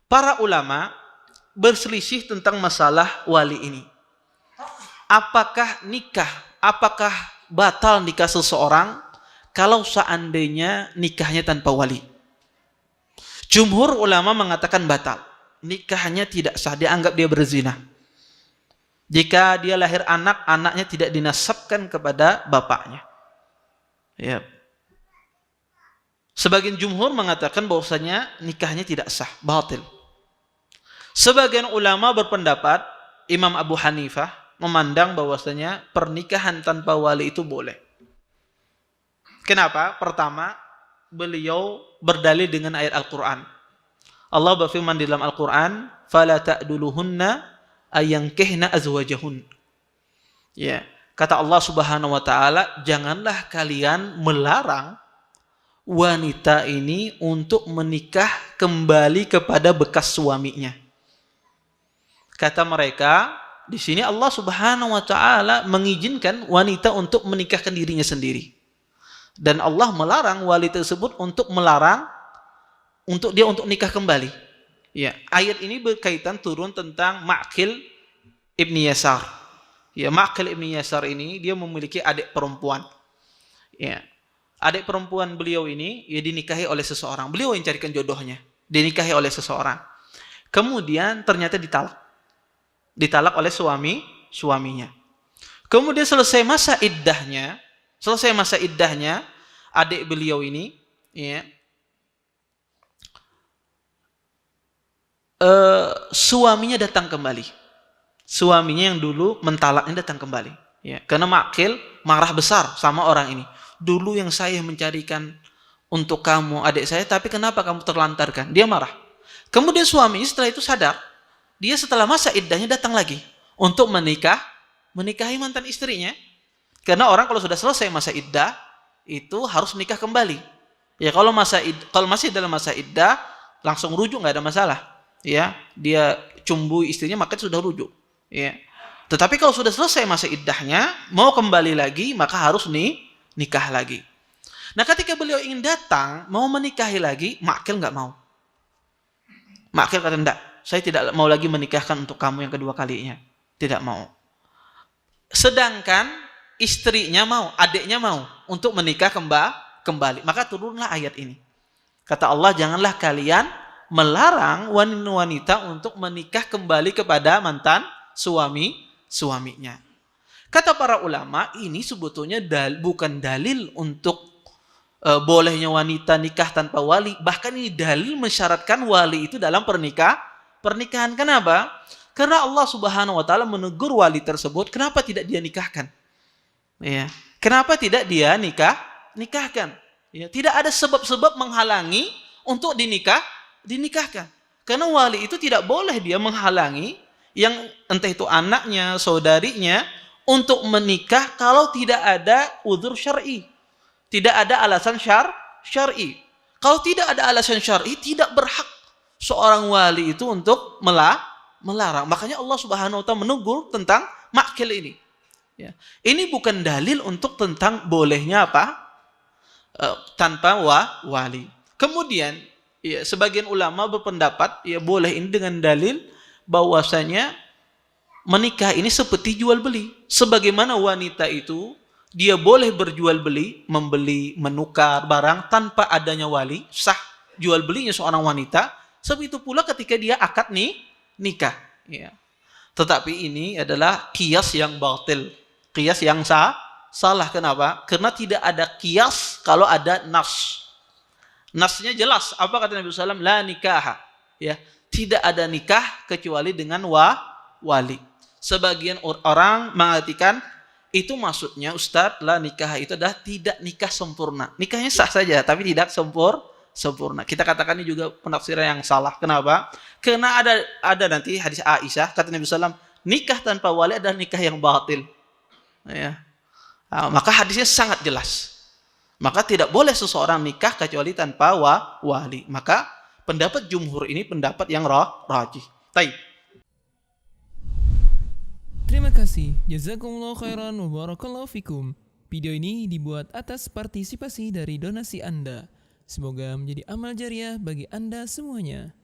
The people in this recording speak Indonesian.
Para ulama berselisih tentang masalah wali ini. Apakah batal nikah seseorang kalau seandainya nikahnya tanpa wali? Jumhur ulama mengatakan batal. Nikahnya tidak sah, dianggap dia berzina. Jika dia lahir anak, anaknya tidak dinasabkan kepada bapaknya. Ya. Sebagian jumhur mengatakan bahwasanya nikahnya tidak sah, batil. Sebagian ulama berpendapat, Imam Abu Hanifah memandang bahwasanya pernikahan tanpa wali itu boleh. Kenapa? Pertama, beliau berdalil dengan ayat Al-Quran. Allah berfirman di dalam Al-Quran, "Fala ta'duluhunna ayankihna azwajahun." Ya, kata Allah Subhanahu wa taala, janganlah kalian melarang wanita ini untuk menikah kembali kepada bekas suaminya. Kata mereka, di sini Allah Subhanahu wa taala mengizinkan wanita untuk menikahkan dirinya sendiri. Dan Allah melarang wali tersebut untuk untuk nikah kembali. Ya, ayat ini berkaitan turun tentang Ma'qil ibni Yasar. Ya, Ma'qil ibni Yasar ini dia memiliki adik perempuan. Ya. Adik perempuan beliau ini ya dinikahi oleh seseorang. Beliau yang carikan jodohnya. Dinikahi oleh seseorang. Kemudian ternyata ditalak. Ditalak oleh suaminya. Kemudian selesai masa iddahnya, adik beliau ini ya, suaminya datang kembali. Suaminya yang dulu mentalaknya datang kembali. Ya, karena Ma'qil marah besar sama orang ini. Dulu yang saya mencarikan untuk kamu adik saya, tapi kenapa kamu terlantarkan? Dia marah. Kemudian suaminya setelah itu sadar. Dia setelah masa iddahnya datang lagi untuk menikahi mantan istrinya. Karena orang kalau sudah selesai masa iddah itu harus nikah kembali. Ya kalau masih dalam masa iddah langsung rujuk, nggak ada masalah. Ya, dia cumbui istrinya maka sudah rujuk. Ya. Tetapi kalau sudah selesai masa iddahnya mau kembali lagi maka harus nikah lagi. Nah, ketika beliau ingin datang mau menikahi lagi, Ma'qil nggak mau. Ma'qil kata, enggak, saya tidak mau lagi menikahkan untuk kamu yang kedua kalinya. Tidak mau. Sedangkan istrinya mau, adiknya mau untuk menikah kembali. Maka turunlah ayat ini. Kata Allah, janganlah kalian melarang wanita untuk menikah kembali kepada mantan suaminya. Kata para ulama, ini sebetulnya bukan dalil untuk bolehnya wanita nikah tanpa wali. Bahkan ini dalil mensyaratkan wali itu dalam pernikahan. Kenapa? Karena Allah Subhanahu wa taala menegur wali tersebut, kenapa tidak dia nikahkan? Ya. Kenapa tidak dia nikahkan? Ya, tidak ada sebab-sebab menghalangi untuk dinikahkan. Karena wali itu tidak boleh dia menghalangi yang entah itu anaknya, saudarinya untuk menikah kalau tidak ada udzur syar'i. Tidak ada alasan syar'i. Kalau tidak ada alasan syar'i, tidak berhak seorang wali itu untuk melarang. Makanya Allah Subhanahu wa taala menegur tentang Ma'qil ini. Ya. Ini bukan dalil untuk tentang bolehnya tanpa wali. Kemudian ya, sebagian ulama berpendapat ya boleh ini dengan dalil bahwasanya menikah ini seperti jual beli. Sebagaimana wanita itu dia boleh berjual beli, membeli, menukar barang tanpa adanya wali, sah jual belinya seorang wanita. Seperti itu pula ketika dia akad nikah. Ya. Tetapi ini adalah qiyas yang batil, qiyas yang salah. Kenapa? Karena tidak ada qiyas kalau ada nas. Nasnya jelas. Apa kata Nabi SAW? La nikaha. Ya, tidak ada nikah kecuali dengan wali. Sebagian orang mengartikan itu maksudnya Ustadz, la nikah itu adalah tidak nikah sempurna. Nikahnya sah saja tapi tidak sempurna. Kita katakan ini juga penafsiran yang salah. Kenapa? Karena ada nanti hadis Aisyah kata Nabi SAW, nikah tanpa wali adalah nikah yang batil. Ya. Nah, maka hadisnya sangat jelas. Maka tidak boleh seseorang nikah kecuali tanpa wali. Maka pendapat jumhur ini pendapat yang rajih. Baik. Terima kasih. Jazakumullah khairan wa barakallahu fikum. Video ini dibuat atas partisipasi dari donasi Anda. Semoga menjadi amal jariah bagi Anda semuanya.